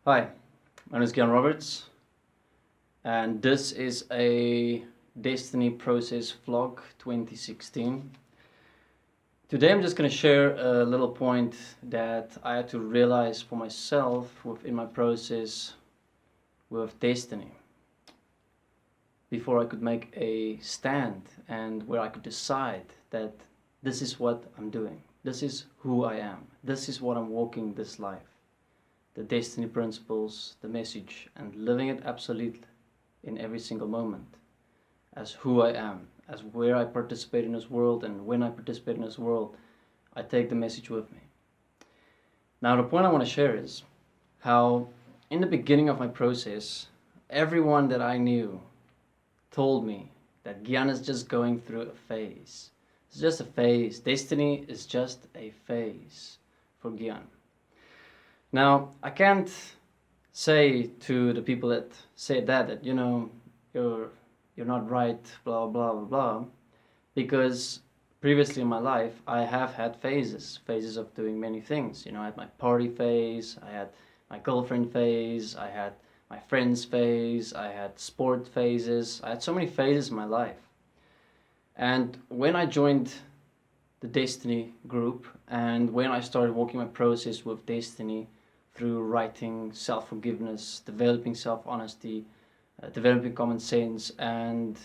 Hi, my name is Gian Roberts, and this is a Destiny Process Vlog 2016. Today I'm just going to share a little point that I had to realize for myself within my process with Destiny before I could make a stand and where I could decide that this is what I'm doing, this is who I am, this is what I'm walking this life. The destiny principles, the message, and living it absolutely in every single moment as who I am, as where I participate in this world, and when I participate in this world, I take the message with me. Now, the point I want to share is how in the beginning of my process, everyone that I knew told me that Gian is just going through a phase. It's just a phase. Destiny is just a phase for Gian. Now, I can't say to the people that say that you're not right, blah, blah, blah, blah, because previously in my life, I have had phases of doing many things. I had my party phase, I had my girlfriend phase, I had my friends phase, I had sport phases, I had so many phases in my life. And when I joined the Destiny group, and when I started walking my process with Destiny, through writing, self-forgiveness, developing self-honesty, developing common sense, and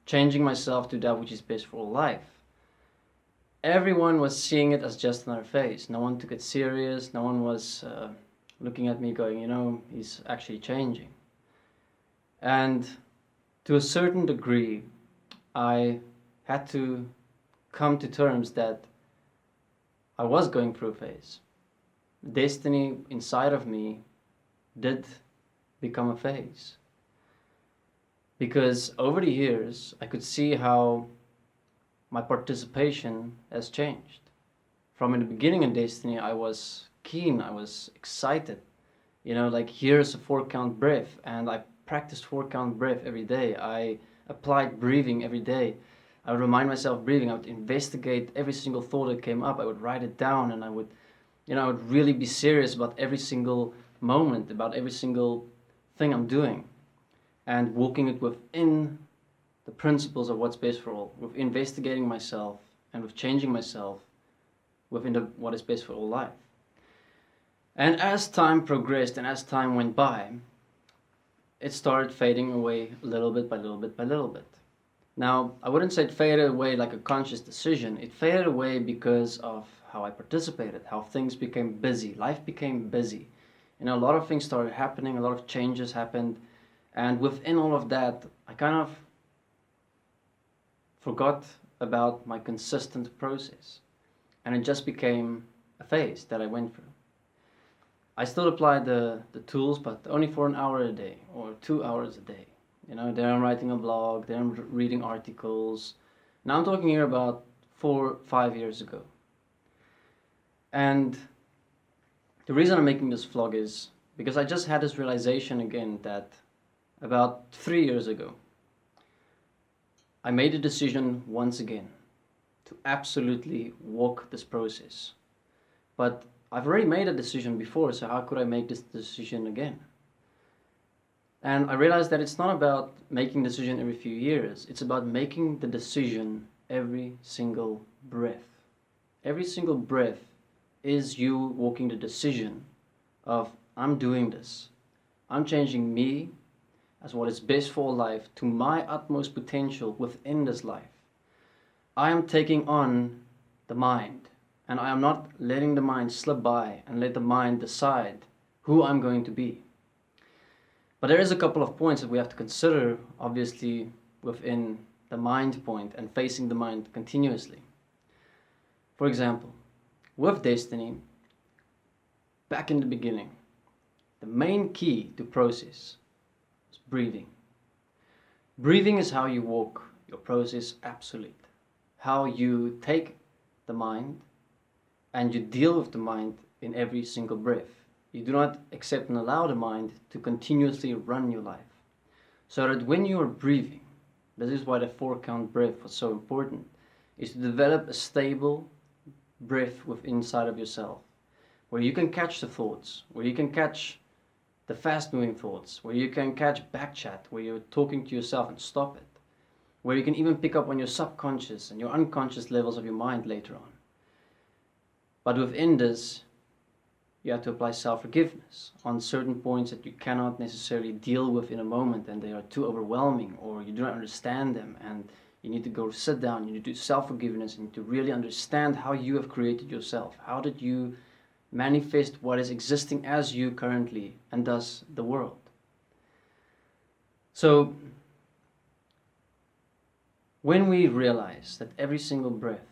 changing myself to that which is best for all life. Everyone was seeing it as just another phase. No one took it serious. No one was looking at me going, he's actually changing. And to a certain degree, I had to come to terms that I was going through a phase. Destiny inside of me did become a phase, because over the years I could see how my participation has changed. From in the beginning in Destiny, I was keen, I was excited, like here's a 4-count breath, and I practiced 4-count breath every day. I applied breathing every day. I would remind myself breathing. I would investigate every single thought that came up. I would write it down, and I would really be serious about every single moment, about every single thing I'm doing, and walking it within the principles of what's best for all, with investigating myself and with changing myself within what is best for all life. And as time progressed and as time went by, it started fading away little bit by little bit by little bit. Now, I wouldn't say it faded away like a conscious decision. It faded away because of how I participated, how things became busy, life became busy. A lot of things started happening, a lot of changes happened, and within all of that, I kind of forgot about my consistent process, and it just became a phase that I went through. I still apply the tools, but only for an hour a day or 2 hours a day. There I'm writing a blog, there I'm reading articles. Now I'm talking here about 4-5 years ago. And the reason I'm making this vlog is because I just had this realization again that about 3 years ago, I made a decision once again to absolutely walk this process. But I've already made a decision before, so how could I make this decision again? And I realized that it's not about making a decision every few years. It's about making the decision every single breath. Every single breath is you walking the decision of, I'm doing this. I'm changing me as what is best for life to my utmost potential within this life. I am taking on the mind, and I am not letting the mind slip by and let the mind decide who I'm going to be. But there is a couple of points that we have to consider, obviously, within the mind point and facing the mind continuously. For example, with Destiny, back in the beginning, the main key to process is breathing. Breathing is how you walk your process absolute. How you take the mind and you deal with the mind in every single breath. You do not accept and allow the mind to continuously run your life. So that when you are breathing, this is why the 4-count breath was so important, is to develop a stable breath within inside of yourself, where you can catch the thoughts, where you can catch the fast-moving thoughts, where you can catch backchat, where you're talking to yourself and stop it, where you can even pick up on your subconscious and your unconscious levels of your mind later on. But within this, you have to apply self-forgiveness on certain points that you cannot necessarily deal with in a moment, and they are too overwhelming, or you do not understand them, and you need to go sit down, you need to do self-forgiveness, and you need to really understand how you have created yourself. How did you manifest what is existing as you currently, and thus the world? So, when we realize that every single breath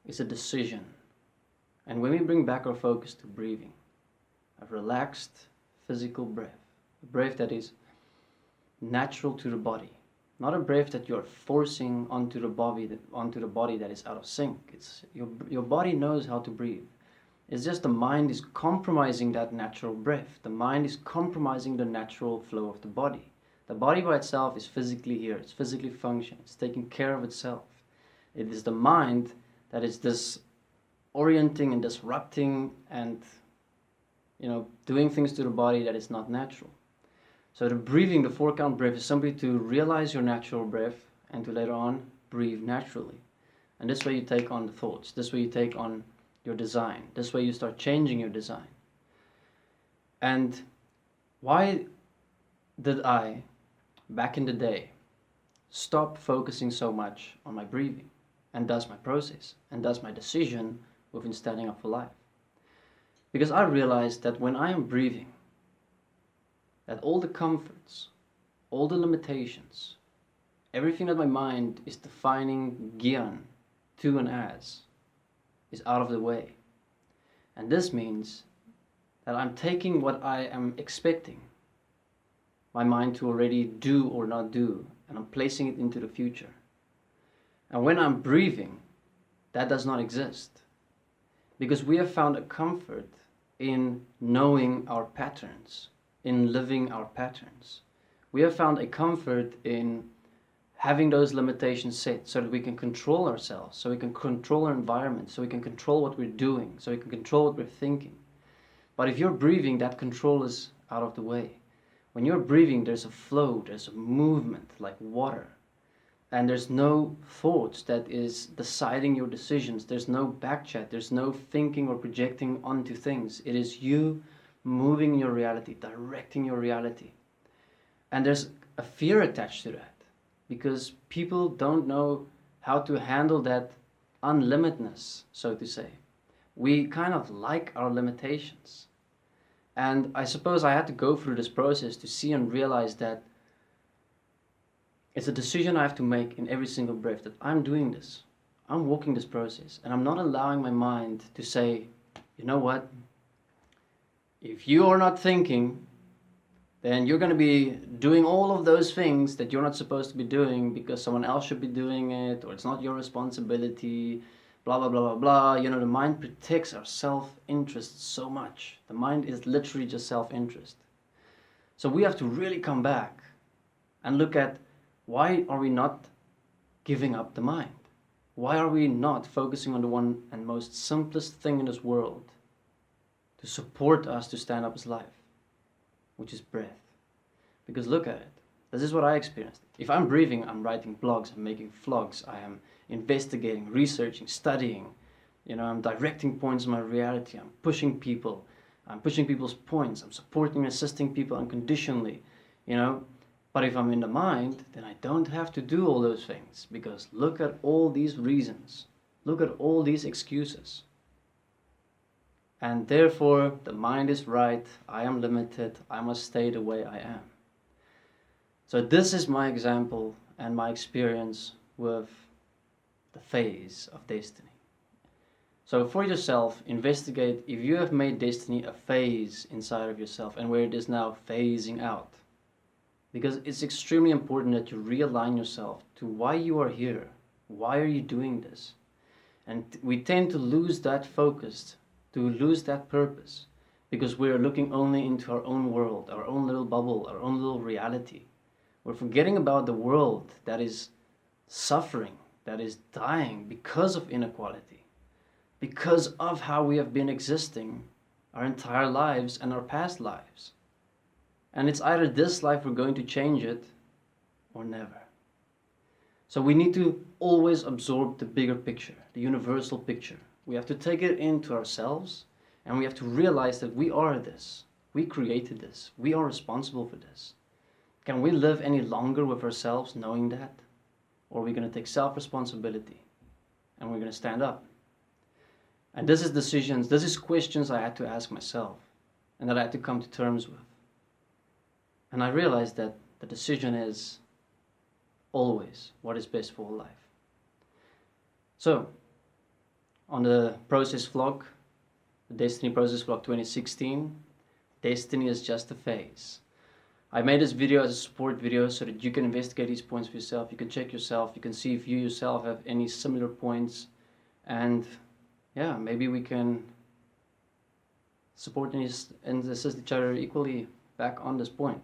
is a decision, and when we bring back our focus to breathing, a relaxed physical breath, a breath that is natural to the body, not a breath that you're forcing onto the body that is out of sync. It's your body knows how to breathe. It's just the mind is compromising that natural breath. The mind is compromising the natural flow of the body. The body by itself is physically here. It's physically functioning. It's taking care of itself. It is the mind that is disorienting and disrupting and doing things to the body that is not natural. So the breathing, the 4-count breath, is simply to realize your natural breath and to later on breathe naturally. And this way you take on the thoughts. This way you take on your design. This way you start changing your design. And why did I, back in the day, stop focusing so much on my breathing, and thus my process, and thus my decision within standing up for life? Because I realized that when I am breathing, that all the comforts, all the limitations, everything that my mind is defining gyan to and as, is out of the way. And this means that I'm taking what I am expecting my mind to already do or not do, and I'm placing it into the future. And when I'm breathing, that does not exist. Because we have found a comfort in knowing our patterns, in living our patterns. We have found a comfort in having those limitations set so that we can control ourselves, so we can control our environment, so we can control what we're doing, so we can control what we're thinking. But if you're breathing, that control is out of the way. When you're breathing, there's a flow, there's a movement like water. And there's no thoughts that is deciding your decisions. There's no backchat. There's no thinking or projecting onto things. It is you moving your reality, directing your reality. And there's a fear attached to that, because people don't know how to handle that unlimitedness, so to say. We kind of like our limitations. And I suppose I had to go through this process to see and realize that it's a decision I have to make in every single breath, that I'm doing this. I'm walking this process, and I'm not allowing my mind to say, you know what, if you are not thinking, then you're going to be doing all of those things that you're not supposed to be doing because someone else should be doing it, or it's not your responsibility, blah, blah, blah, blah, blah. The mind protects our self-interest so much. The mind is literally just self-interest. So we have to really come back and look at, why are we not giving up the mind? Why are we not focusing on the one and most simplest thing in this world to support us to stand up as life, which is breath? Because look at it. This is what I experienced. If I'm breathing, I'm writing blogs, I'm making vlogs, I am investigating, researching, studying. I'm directing points in my reality. I'm pushing people. I'm pushing people's points. I'm supporting and assisting people unconditionally. But if I'm in the mind, then I don't have to do all those things, because look at all these reasons. Look at all these excuses. And therefore, the mind is right. I am limited. I must stay the way I am. So this is my example and my experience with the phase of destiny. So for yourself, investigate if you have made destiny a phase inside of yourself and where it is now phasing out. Because it's extremely important that you realign yourself to why you are here. Why are you doing this? And we tend to lose that focus, to lose that purpose, because we're looking only into our own world, our own little bubble, our own little reality. We're forgetting about the world that is suffering, that is dying because of inequality, because of how we have been existing our entire lives and our past lives. And it's either this life we're going to change it or never. So we need to always absorb the bigger picture, the universal picture. We have to take it into ourselves, and we have to realize that we are this. We created this. We are responsible for this. Can we live any longer with ourselves knowing that? Or are we going to take self-responsibility and we're going to stand up? And this is decisions, this is questions I had to ask myself and that I had to come to terms with. And I realized that the decision is always what is best for life. So, on the process vlog, the Destiny process vlog 2016, Destiny is just a phase. I made this video as a support video so that you can investigate these points for yourself, you can check yourself, you can see if you yourself have any similar points, and yeah, maybe we can support and assist each other equally back on this point.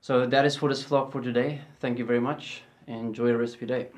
So that is for this vlog for today. Thank you very much and enjoy the rest of your day.